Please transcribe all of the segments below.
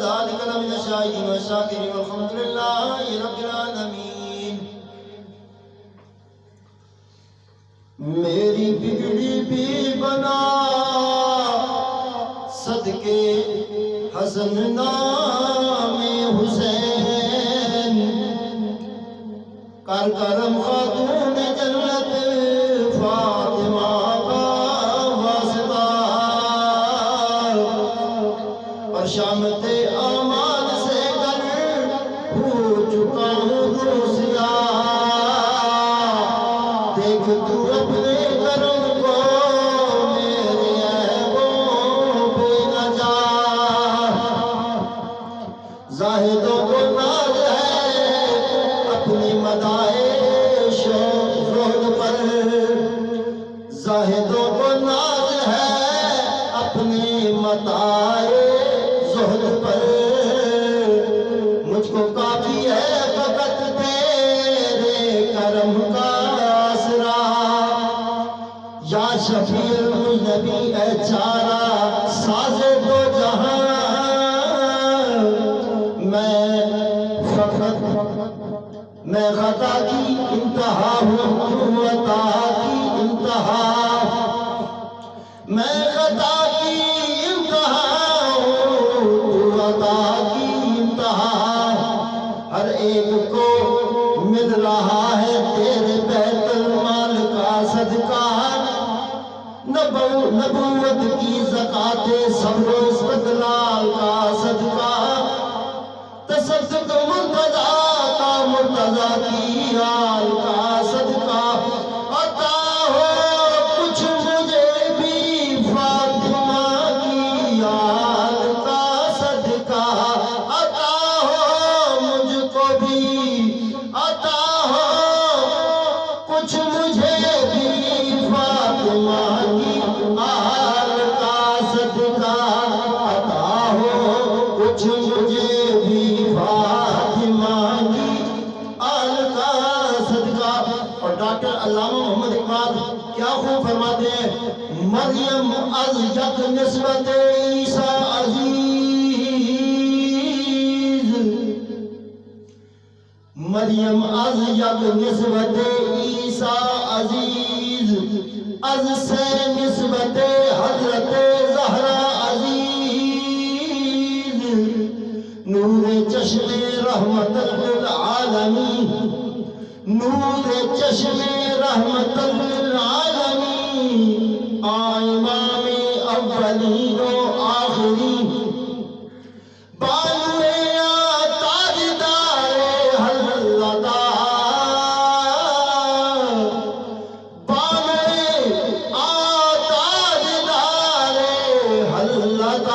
ذلك لمن الشاهدين والشاكرين والحمد لله رب العالمين. میری بگڑی بھی بنا صدقے حسن نام حسین کر کرم خاتون جنت فاطمہ کا واسطہ اور شامت اعمال سے گر ہو چکا ہوں روسیا دیکھ تو اپنے کرم کو میرے عیبوں پہ نہ جا زاہدوں کو ناز ہے اپنی مدائے زہد پر زاہدوں کو ناز ہے اپنی مدائے زہد پر مجھ کو کافی ہے فقط تیرے کرم کا آسرا یا شفیع المذنبی اے چارہ ساز دو جہاں میں خطا کی انتہا ہوں تو عطا کی انتہا میں خطا کی انتہا ہوں تو عطا کی انتہا ہر ایک کو مل رہا ہے تیرے بیت المال کا صدقہ نبوت کی زکاة صبر و استدلال کا صدقہ تصدق مرتضی کی آل کا صدقہ عطا ہو کچھ مجھے بھی فاطمہ کی آل کا صدقہ عطا ہو مجھ کو بھی عطا ہو کچھ مجھے بھی فاطمہ کی آل کا صدقہ عطا ہو کچھ مجھے بھی فاطمہ کی آل کا صدقہ. اور ڈاکٹر علامہ محمد اقبال کیا خوب فرماتے ہیں مریم از یک نسبت عیسیٰ عزیز مریم از یک نسبت عیسیٰ عزیز از سے نسبت حضرت زہرا عزیز نور چشم رحمت للعالمین نور چشم رحمت للعالمین امام اولین و آخرین بانوے تاجدار حلدار بانوے تاجدار حلدار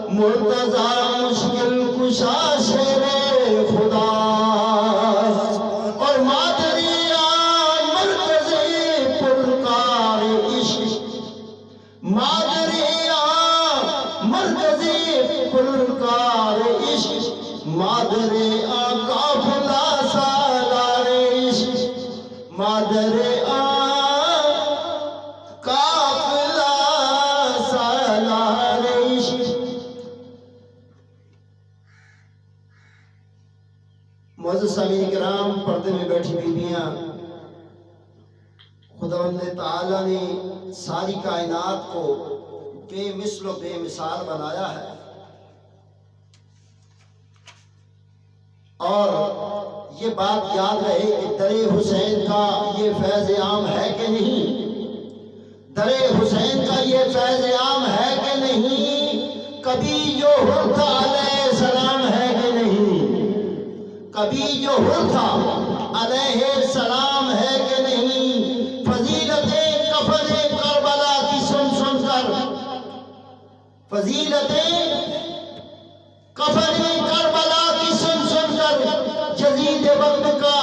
مرتضی مشکل کشا شیر خدا اور مادریان مرکزی پرکار عشق مادریان مرکزی پرکار عشق مادر قافلہ سالار عشق مادر قافلہ سالار عشق. معزز سامعین کرام پردے میں بیٹھی بیویاں خداوند تعالیٰ نے ساری کائنات کو بے مثل و بے مثال بنایا ہے اور یہ بات یاد رہے کہ در حسین کا یہ فیض عام ہے کہ نہیں در حسین کا یہ فیض عام ہے کہ نہیں کبھی جو حرتھا علیہ السلام ہے کہ نہیں کبھی جو حرتھا علیہ السلام ہے کہ نہیں فضیلت کفن کربلا کی سن سن کر فضیلت کفن کربلا کی سن سن کر یزید وقت کا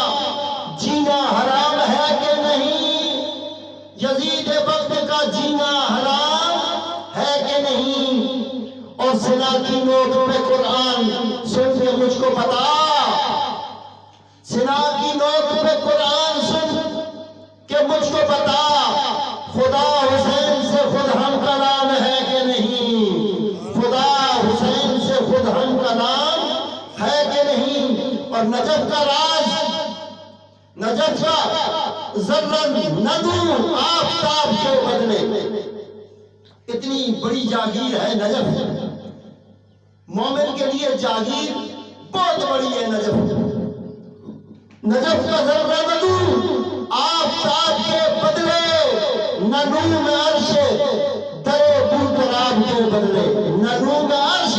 جینا حرام ہے کہ نہیں یزید وقت کا جینا حرام ہے کہ نہیں اور زنا کی نوٹ پہ قرآن سن کے مجھ کو بتا زنا کی نوٹ پہ قرآن سن کہ مجھ کو بتا خدا حسین سے خود ہم کلام ہے کہ نہیں ذرن نہ دوں آفتاب کے بدلے. اتنی بڑی جاگیر ہے نجف. مومن کے لیے جاگیر بہت بڑی ہے نجف. نجف کا ذرہ نہ دوں آفتاب کے بدلے، نہ دوں میں عرش درے بوتراب کے بدلے. نہ دوں میں عرش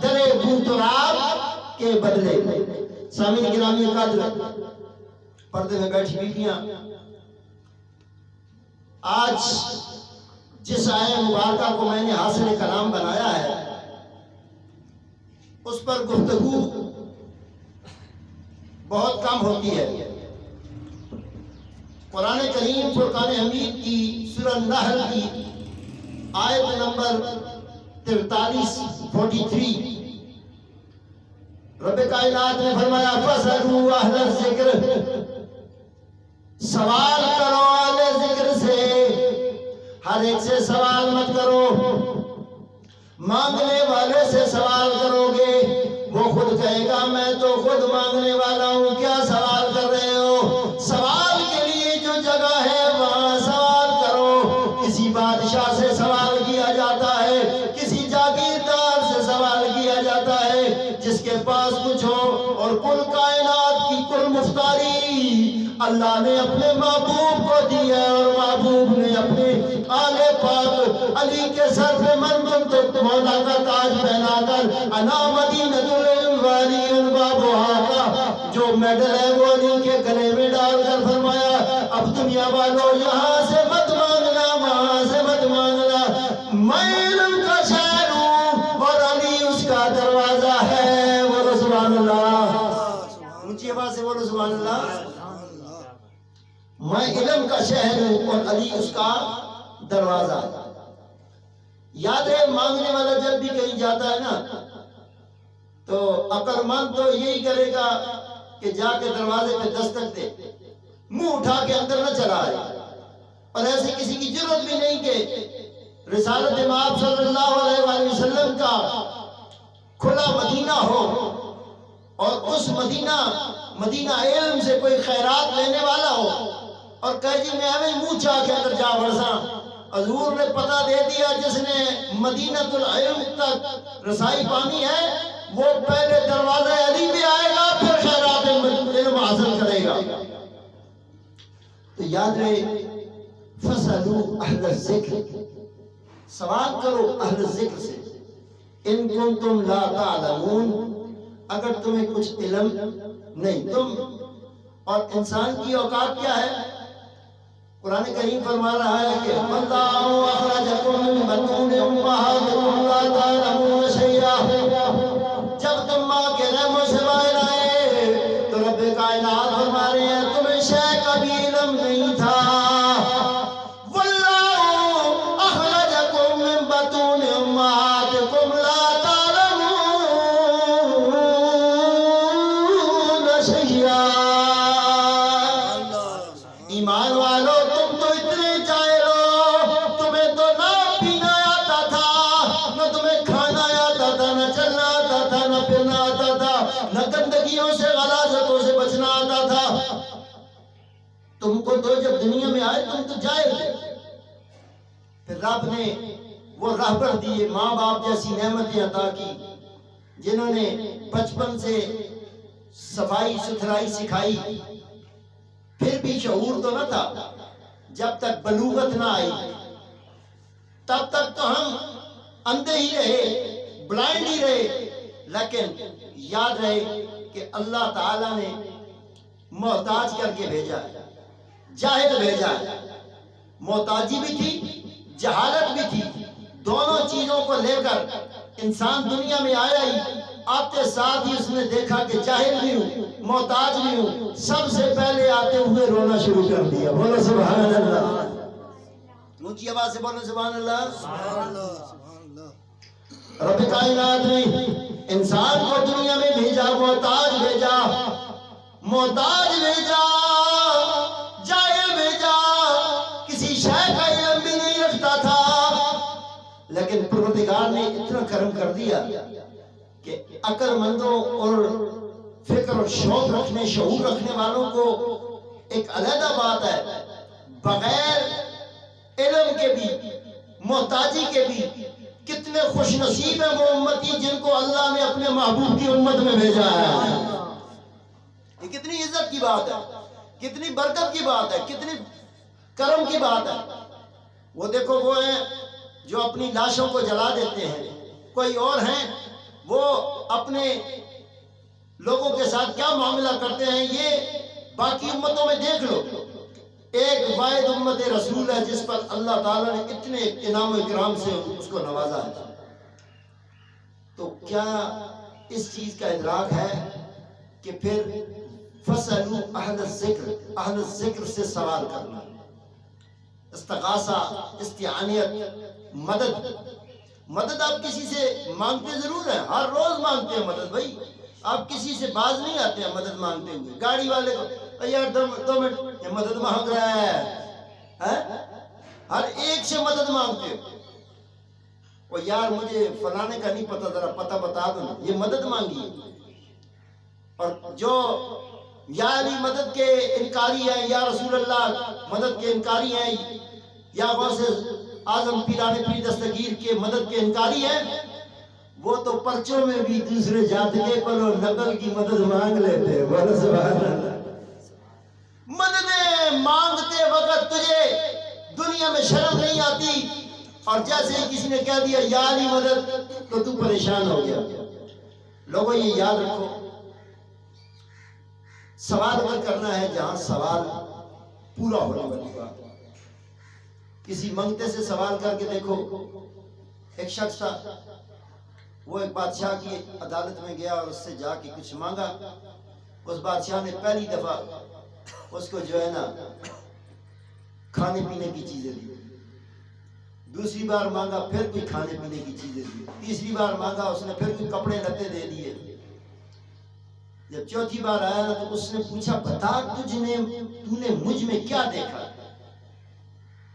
درے بوتراب کے بدلے. سامعین گرامی قدر، پردے میں بیٹھی بیٹیاں، آج جس آیہ مبارکہ کو میں نے حاصل کلام بنایا ہے اس پر گفتگو بہت کم ہوتی ہے. قرآن کریم فرقان حمید کی سورہ نحل کی آیت نمبر 43 رب کائنات نے فرمایا فَاسْأَلُوا أَهْلَ الذِّكْرِ، سوال کرو اہل ذکر سے. ہر ایک سے سوال مت کرو، مانگنے والے سے سوال کرو گے وہ خود کہے گا میں تو خود مانگنے والا ہوں، کیا سوال کر رہے ہو؟ سوال کے لیے جو جگہ ہے وہاں سوال کرو. کسی بادشاہ سے سوال کیا جاتا ہے، کسی جاگیردار سے سوال کیا جاتا ہے جس کے پاس کچھ ہو. اور کل کائنات کی کل مختاری اللہ نے اپنے محبوب کو دیا ہے، اور محبوب نے اپنے آل پاک علی کے سر پہ منقب مولا کا تاج پہنا کر انا مدینۃ العلم والی بابوہا کا جو میڈل ہے وہ علی کے گلے میں ڈال کر فرمایا اب دنیا والوں یہاں سے مت مانگنا، وہاں سے مت مانگنا، میں علم کا شہر ہوں اور علی اس کا دروازہ ہے. بولو سبحان اللہ. اونچی آواز سے بولو سبحان اللہ. میں علم کا شہر ہوں اور علی اس کا دروازہ. یاد ہے مانگنے والا جب بھی کہیں جاتا ہے نا تو عقل مند تو یہی کرے گا کہ جا کے دروازے پہ دستک دے، منہ اٹھا کے اندر نہ چلا آئے. اور ایسے کسی کی ضرورت بھی نہیں کہ رسالت امام صلی اللہ علیہ وآلہ وسلم کا کھلا مدینہ ہو اور اس مدینہ علم سے کوئی خیرات لینے والا ہو اور کہے جی میں ہمیں منہ چاہ کے اندر جا بڑھساں. حضور نے پتہ دے دیا جس نے مدینۃ العلم تک رسائی پانی ہے وہ پہلے دروازہ علی پہ آئے گا پھر خیرات علم حاصل کرے گا. تو یاد رہے فَاسْأَلُوا أَهْلَ الذِّكْرِ، سوال کرو اہل ذکر سے. ان کنتم لا تعلمون، اگر تمہیں کچھ علم نہیں. تم اور انسان کی اوقات کیا ہے؟ قرآن کریم فرما رہا ہے کہ وَاللَّهُ أَخْرَجَكُم مِّن بُطُونِ أُمَّهَاتِكُمْ لَا تَعْلَمُونَ شَيْئًا. جب تم ماں کے رحموں سے باہر آئے تو رب کائنات فرما رہے ہیں تمہیں شے کا بھی علم نہیں تھا. وَاللَّهُ أَخْرَجَكُم مِّن بُطُونِ أُمَّهَاتِكُمْ لَا تَعْلَمُونَ شَيْئًا. ایمان والو تم تو اتنے جاہل ہو، تمہیں تو نہ پینا آتا تھا، نہ تمہیں کھانا آتا تھا، نہ چلنا آتا تھا، نہ پھرنا آتا تھا، نہ گندگیوں سے غلاظتوں سے بچنا آتا تھا. تم کو تو جب دنیا میں آئے تم تو جاہل تھے. پھر رب نے وہ راہبر دیے، ماں باپ جیسی نعمتیں عطا کی جنہوں نے بچپن سے صفائی ستھرائی سکھائی. پھر بھی شعور تو نہ تھا. جب تک بلوغت نہ آئی تب تک تو ہم اندھے ہی رہے، بلائنڈ ہی رہے. لیکن یاد رہے کہ اللہ تعالیٰ نے محتاج کر کے بھیجا، جاہل بھیجا. محتاجی بھی تھی، جہالت بھی تھی. دونوں چیزوں کو لے کر انسان دنیا میں آیا ہی. آتے ساتھ ہی اس نے دیکھا کہ جاہل بھی ہوں، محتاج بھی ہوں. سب سے پہلے آتے ہوئے رونا شروع کر دیا. بولو سبحان اللہ. اونچی آواز سے بولو سبحان اللہ. رب کائنات نے انسان کو دنیا میں بھیجا، محتاج بھیجا، محتاج بھیجا، جاہل بھیجا، کسی شے کا علم بھی نہیں رکھتا تھا. لیکن پروردگار نے اتنا کرم کر دیا کہ عقل مندوں اور فکر اور شوق رکھنے، شعور رکھنے والوں کو ایک علیحدہ بات ہے بغیر علم کے بھی محتاجی کے بھی کتنے خوش نصیب ہیں وہ امتی جن کو اللہ نے اپنے محبوب کی امت میں بھیجا ہے. یہ کتنی عزت کی بات ہے، کتنی برکت کی بات ہے، کتنی کرم کی بات ہے. وہ دیکھو وہ ہیں جو اپنی لاشوں کو جلا دیتے ہیں، کوئی اور ہیں وہ اپنے لوگوں کے ساتھ کیا معاملہ کرتے ہیں یہ باقی امتوں میں دیکھ لو. ایک واحد امت رسول ہے جس پر اللہ تعالیٰ نے اتنے انعام و اکرام سے اس کو نوازا ہے. تو کیا اس چیز کا ادراک ہے کہ پھر فَاسْأَلُوا أَهْلَ الذِّكْرِ، اہل الذکر سے سوال کرنا، استغاثہ، استعانیت، مدد آپ کسی سے مانگتے ضرور ہیں، ہر روز مانگتے ہیں مدد. بھائی آپ کسی سے باز نہیں آتے ہیں مدد مانگتے ہوئے. گاڑی والے کو یار 2 منٹ یہ مدد مانگ رہا ہے، ہر ایک سے مدد مانگتے ہو. اور یار مجھے فلانے کا نہیں پتا، ذرا پتہ بتا دو، یہ مدد مانگی. اور جو یا علی مدد کے انکاری ہیں، یا رسول اللہ مدد کے انکاری ہیں، یا غوث اعظم پیران پیر دستگیر کے مدد کے انکاری ہیں، وہ تو پرچوں میں بھی دوسرے جات کے پل و نقل کی مدد مانگ لیتے ہیں. بولو سبحان اللہ. مددیں مانگتے وقت تجھے دنیا میں شرم نہیں آتی، اور جیسے ہی کسی نے کہہ دیا یا علی مدد تو تو پریشان ہو گیا. لوگوں یہ یاد رکھو، سوال اگر کرنا ہے جہاں سوال پورا ہونے والی بات. کسی منگتے سے سوال کر کے دیکھو. ایک شخص تھا، وہ ایک بادشاہ کی عدالت میں گیا اور اس سے جا کے کچھ مانگا. اس بادشاہ نے پہلی دفعہ اس کو جو ہے نا کھانے پینے کی چیزیں دی. دوسری بار مانگا پھر کوئی کھانے پینے کی چیزیں دی. تیسری بار مانگا اس نے پھر کوئی کپڑے لتے دے دیے. جب چوتھی بار آیا نا تو اس نے پوچھا بتا تو نے مجھ میں کیا دیکھا؟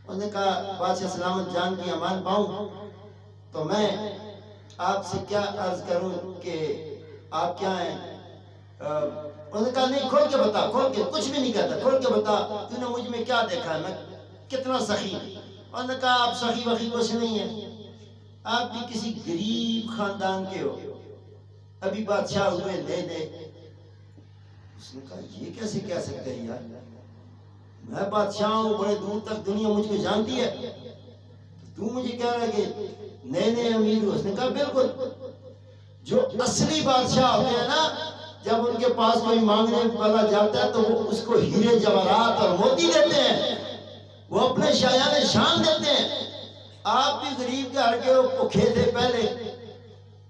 اس نے کہا بادشاہ سلامت جان کی امان پاؤں تو میں آپ سے کیا عرض کروں کہ آپ کیا ہیں؟ اس نے کہا نہیں کھول کے بتا، کھول کے، کچھ بھی نہیں کہتا، کھول کے بتا تو نے مجھ میں کیا دیکھا ہے، میں کتنا سخی. اس نے کہا آپ سخی وخی کچھ نہیں ہے، آپ بھی کسی غریب خاندان کے ہو، ابھی بادشاہ ہوئے دے دے. اس نے کہا یہ کیسے کہہ سکتے ہیں یار، میں بادشاہ ہوں، بڑے دور تک دنیا مجھ کو جانتی ہے، تو مجھے کہہ رہا ہے کہ نئے نئے امیر ہو. اس نے کہا بالکل، جو اصلی بادشاہ ہوتے ہیں نا جب ان کے پاس کوئی مانگنے والا جاتا ہے تو وہ اس کو ہیرے جواہرات اور موتی دیتے ہیں، وہ اپنے شایان شان دیتے ہیں. آپ بھی غریب کے ہر کے بھوکے تھے پہلے،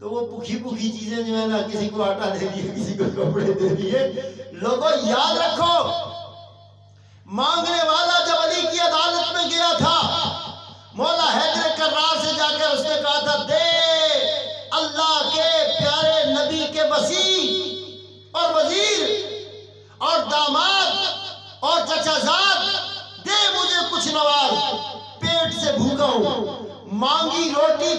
تو وہ بھوکی چیزیں جو ہے نا کسی کو آٹا دے دیے، کسی کو کپڑے دے دیے. لوگوں یاد رکھو، مانگنے والا جب علی کی عدالت میں گیا تھا، مولا حیدر کرار سے جا کے اس نے کہا تھا دے اللہ کے پیارے نبی کے وصی اور وزیر اور داماد اور چچا زاد، دے مجھے کچھ نواز، پیٹ سے بھوکا ہوں. مانگی روٹی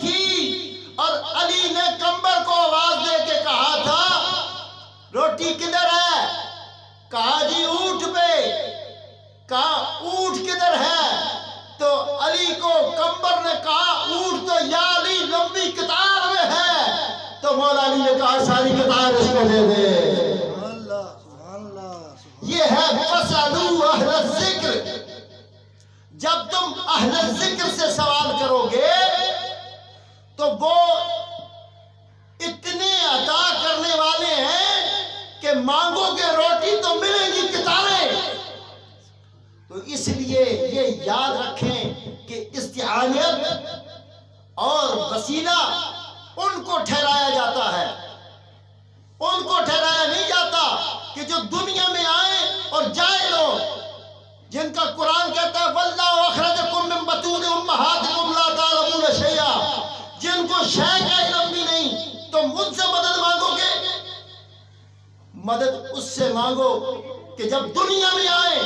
تھی اور علی نے کمبر کو آواز دے کے کہا تھا روٹی کدھر ہے؟ کہا جی اونٹ پہ. کہا اونٹ کدھر ہے؟ تو علی کو کمبر نے کہا اونٹ تو یا علی لمبی قطار میں ہے. تو مولا علی نے کہا ساری قطار اس کو دے دے. یہ ہے فَاسْأَلُوا أَهْلَ الذِّكْرِ. جب تم اہل الذکر سے سوال کرو گے تو وہ اتنے عطا کرنے والے ہیں کہ مانگو گے روٹی تو ملے گی قطاریں. تو اس لیے یہ یاد رکھیں کہ استعانت اور وسیلہ ان کو ٹھہرایا جاتا ہے، ان کو ٹھہرایا نہیں جاتا کہ جو دنیا میں آئے اور جائے لو، جن کا قرآن کہتا ہے وَاللَّهُ أَخْرَجَكُم مِّن بُطُونِ أُمَّهَاتِكُمْ لَا تَعْلَمُونَ شَيْئًا. جن کو شے کا علم بھی نہیں، تو مجھ سے مدد مانگو گے. مدد اس سے مانگو کہ جب دنیا میں آئے،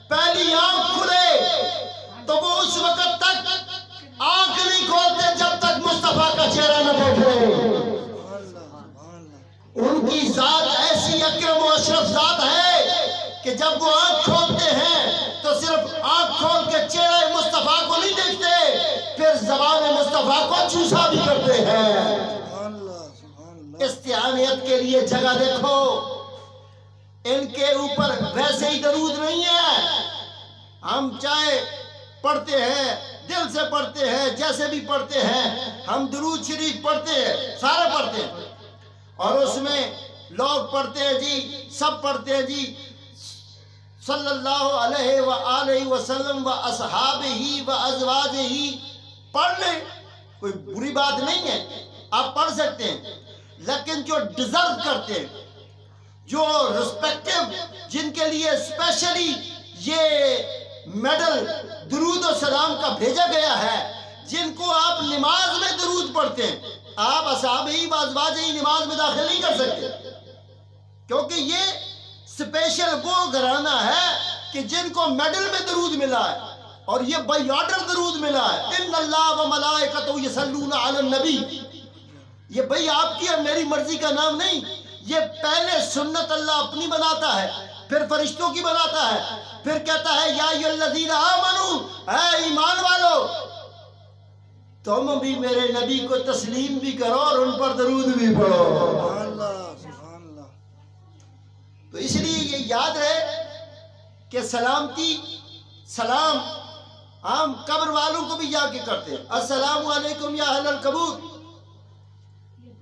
پہلی آنکھ کھلے تو وہ اس وقت تک آنکھ نہیں کھولتے جب تک مصطفیٰ کا چہرہ نہ دیکھے. ان کی ذات ایسی اکرم و اشرف ذات ہے کہ جب وہ آنکھ کھولتے ہیں تو صرف آنکھ کھول کے چہرے مصطفیٰ کو نہیں دیکھتے، پھر زبان مصطفیٰ کو چوسا بھی کرتے ہیں۔ استعانیت کے لیے جگہ دیکھو، ان کے اوپر ویسے ہی درود نہیں ہے۔ ہم چاہے پڑھتے ہیں، دل سے پڑھتے ہیں، جیسے بھی پڑھتے ہیں، ہم درود شریف پڑھتے ہیں، سارے پڑھتے ہیں، اور اس میں لوگ پڑھتے ہیں جی، سب پڑھتے ہیں جی صلی اللہ علیہ وآلہ وسلم و اصحابہ و ازواجہ، پڑھ لیں، کوئی بری بات نہیں ہے، آپ پڑھ سکتے ہیں، لیکن جو ڈیزرو کرتے ہیں، جو رسپیکٹو، جن کے لیے اسپیشلی یہ میڈل درود و سلام کا بھیجا گیا ہے، جن کو آپ نماز میں درود پڑھتے ہیں، آپ اصحابہ و ازواجہ نماز میں داخل نہیں کر سکتے، کیونکہ یہ اسپیشل وہ گھرانہ ہے کہ جن کو میڈل میں درود ملا ہے، اور یہ بائی آرڈر درود ملا ہے، ان اللہ و ملائکتہ یصلون علی النبی، یہ بھئی آپ کی اور میری مرضی کا نام نہیں، یہ پہلے سنت اللہ اپنی بناتا ہے، پھر فرشتوں کی بناتا ہے، پھر کہتا ہے یا ایھا الذین آمنوا، اے ایمان والو تم بھی میرے نبی کو تسلیم بھی کرو اور ان پر درود بھی پڑھو۔ سبحان اللہ۔ تو اس لیے یہ یاد رہے کہ سلامتی، سلام ہم قبر والوں کو بھی جا کے کرتے ہیں، السلام علیکم یا اہل القبور،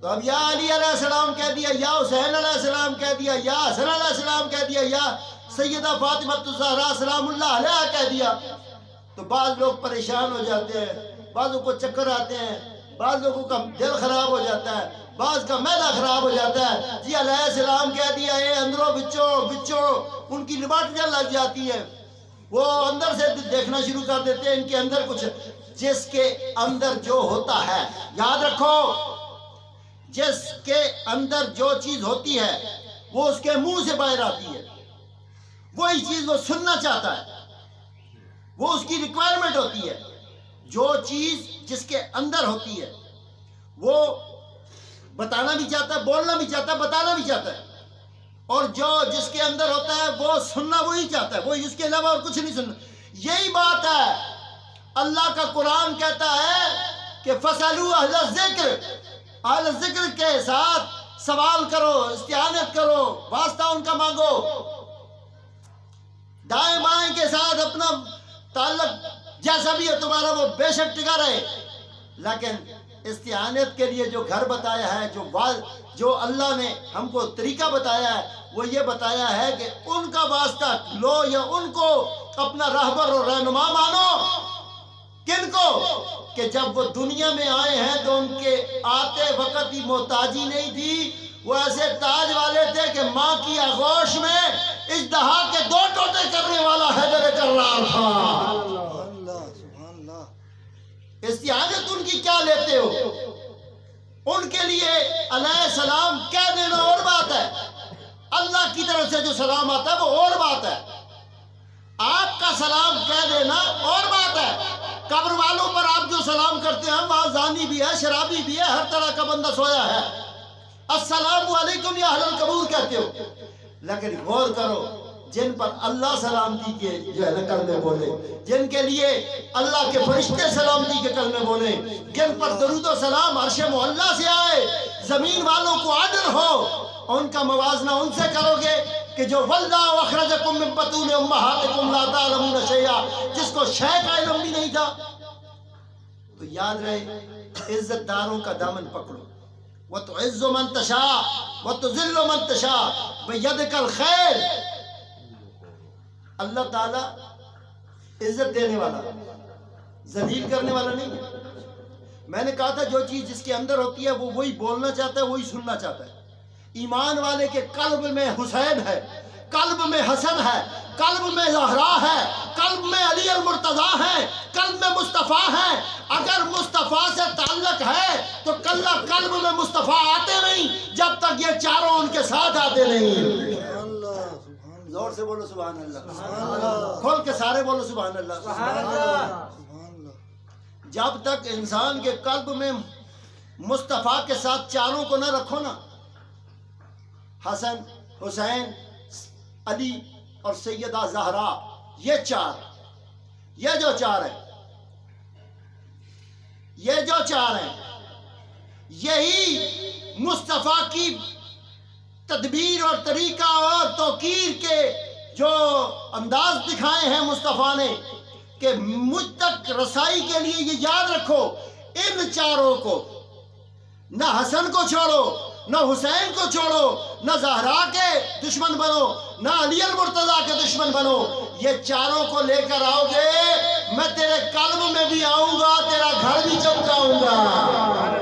تو اب یا علی علیہ السلام کہہ دیا، یا حسین علیہ السلام کہہ دیا، یا حسن علیہ السلام کہہ دیا، یا سیدہ فاطمہ الزہرا سلام اللہ علیہا کہہ دیا، تو بعض لوگ پریشان ہو جاتے ہیں، بعضوں کو چکر آتے ہیں، بعض لوگوں کا دل خراب ہو جاتا ہے، بعض کا معدہ خراب ہو جاتا ہے، جی علیہ السلام کہہ دیا، اے اندروں بچوں ان کی لباٹیاں لگ جاتی ہیں، وہ اندر سے دیکھنا شروع کر دیتے ہیں، ان کے اندر کچھ، جس کے اندر جو ہوتا ہے، یاد رکھو جس کے اندر جو چیز ہوتی ہے وہ اس کے منہ سے باہر آتی ہے، وہی چیز وہ سننا چاہتا ہے، وہ اس کی ریکوائرمنٹ ہوتی ہے، جو چیز جس کے اندر ہوتی ہے وہ بتانا بھی چاہتا ہے، بولنا بھی چاہتا ہے، بتانا بھی چاہتا ہے، اور جو جس کے اندر ہوتا ہے وہ سننا وہی چاہتا ہے، وہ اس کے علاوہ اور کچھ نہیں سننا۔ یہی بات ہے، اللہ کا قرآن کہتا ہے کہ فَاسْأَلُوا أَهْلَ الذِّكْرِ، اہل ذکر کے ساتھ سوال کرو، استعانت کرو، واسطہ ان کا مانگو، دائیں بائیں کے ساتھ اپنا تعلق جیسا بھی ہے تمہارا وہ بے شک ٹکا رہے، لیکن استعانت کے لیے جو گھر بتایا ہے، جو اللہ نے ہم کو طریقہ بتایا ہے، وہ یہ بتایا ہے کہ ان کا واسطہ لو یا ان کو اپنا راہبر اور رہنما مانو۔ کن کو؟ کہ جب وہ دنیا میں آئے ہیں تو ان کے آتے وقت ہی محتاجی نہیں تھی، وہ ایسے تاج والے تھے کہ ماں کی آغوش میں اژدہا کے 2 ٹوٹے کرنے والا حیدر کرار تھا۔ استعانت ان کی کیا لیتے ہو؟ ان کے لیے علیہ السلام کہہ دینا اور بات ہے، اللہ کی طرف سے جو سلام آتا ہے وہ اور بات ہے، آپ کا سلام کہہ دینا اور بات ہے۔ قبر والوں پر آپ جو سلام کرتے ہیں، وہاں زانی بھی ہے، شرابی بھی ہے، ہر طرح کا بندہ سویا ہے، السلام علیکم یا اہل القبور کہتے ہو، لیکن غور کرو جن پر اللہ سلامتی کے جو ہے کلمے بولے، جن کے لیے اللہ کے فرشتے سلامتی کے کلمے بولے، جن پر درود و سلام عرش معلیٰ سے آئے، زمین والوں کو آرڈر ہو، ان کا موازنہ ان سے کرو گے کہ جو واللہ اخرجکم من بطون امہاتکم لا تعلمون شیئا، جس کو شے کا علم بھی نہیں تھا۔ تو یاد رہے، عزت داروں کا دامن پکڑو، وَتُعِزُّ مَن تَشَاءُ وَتُذِلُّ مَن تَشَاءُ بِيَدِكَ الْخَيْرُ۔ اللہ تعالیٰ عزت دینے والا، ذلیل کرنے والا نہیں ہے۔ میں نے کہا تھا جو چیز جس کے اندر ہوتی ہے وہ وہی بولنا چاہتا ہے، وہی سننا چاہتا ہے۔ ایمان والے کے قلب میں حسین ہے، قلب میں حسن ہے، قلب میں زہرا ہے، قلب میں علی المرتضیٰ ہے، قلب میں مصطفیٰ ہے۔ اگر مصطفیٰ سے تعلق ہے تو قلب میں مصطفیٰ آتے نہیں جب تک یہ چاروں ان کے ساتھ آتے نہیں۔ زور سے بولو سبحان اللہ، کھول کے سارے بولو سبحان اللہ۔ جب تک انسان کے قلب میں مصطفیٰ کے ساتھ چاروں کو نہ رکھو نا، حسن، حسین، علی، اور سیدہ زہرا، یہ چار ہیں، یہی مصطفیٰ کی تدبیر اور طریقہ اور توقیر کے جو انداز دکھائے ہیں مصطفیٰ نے کہ مجھ تک رسائی کے لیے یہ یاد رکھو، ان چاروں کو، نہ حسن کو چھوڑو، نہ حسین کو چھوڑو، نہ زہرا کے دشمن بنو، نہ علی المرتضیٰ کے دشمن بنو، یہ چاروں کو لے کر آؤ گے، میں تیرے قلب میں بھی آؤں گا، تیرا گھر بھی چمکاؤں گا۔